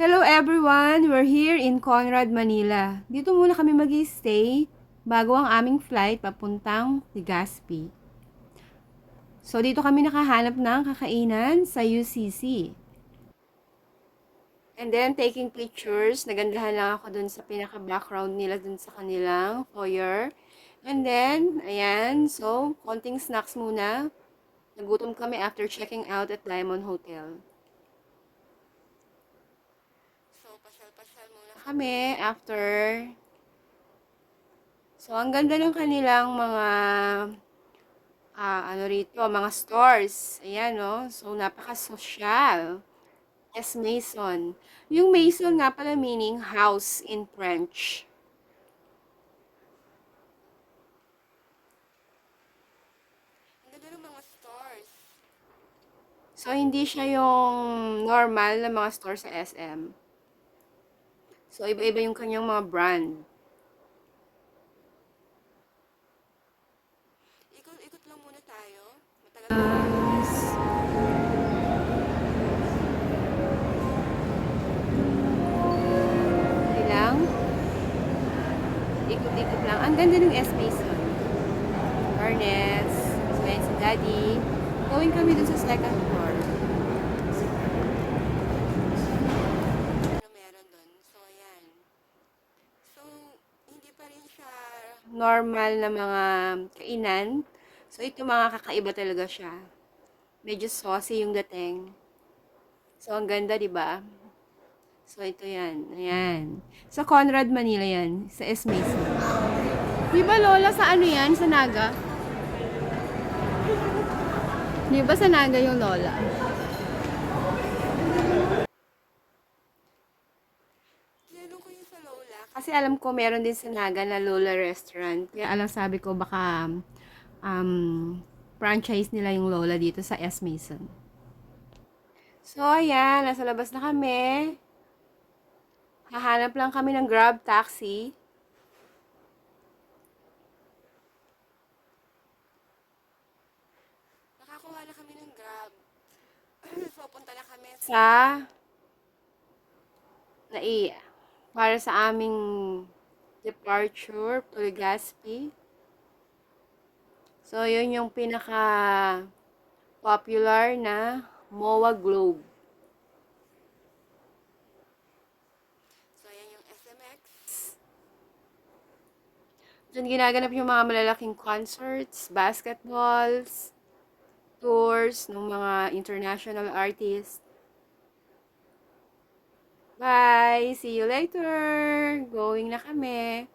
Hello everyone! We're here in Conrad, Manila. Dito muna kami mag-stay bago ang aming flight papuntang Legazpi. So dito kami nakahanap ng kakainan sa UCC. And then taking pictures, nagandahan lang ako dun sa pinaka-background nila dun sa kanilang foyer. And then, ayan, so konting snacks muna. Nagutom kami after checking out at Diamond Hotel. So, pasyal-pasyal muna kami after. So, ang ganda ng kanilang mga, mga stores. Ayan, no? So, napaka-sosyal. Yes, Mason. Yung Mason nga pala meaning house in French. Ang ganda ng mga stores. So, hindi siya yung normal na mga store sa SM. So, iba-iba yung kanyang mga brand. Ikot-ikot lang muna tayo. Matagal okay lang. Ikot-ikot lang. Ang ganda ng S Mason. Fairness. So, yan si Daddy. Going kami dun sa second floor. Meron dun. So, ayan. So, hindi pa rin siya normal na mga kainan. So, ito mga kakaiba talaga siya. Medyo saucy yung dating. So, ang ganda, di ba? So, ito yan. Ayan. Sa Conrad, Manila yan. Sa S. Mason. Di ba, Lola, sa ano yan? Sa Naga? Di ba sa Naga yung Lola? Tinanong ko yung sa Lola. Kasi alam ko meron din sa Naga na Lola Restaurant. Kaya alam sabi ko baka franchise nila yung Lola dito sa S. Mason. So, ayan. Nasa labas na kami. Hahanap lang kami ng Grab taxi. Nakakuha na kami ng Grab. So, punta na kami sa Naiya. Para sa aming departure to Legazpi. So, yun yung pinaka popular na MOA Globe. So, ayan yung SMX. Diyan ginaganap yung mga malalaking concerts, basketballs, tours ng mga international artists. Bye! See you later! Going na kami.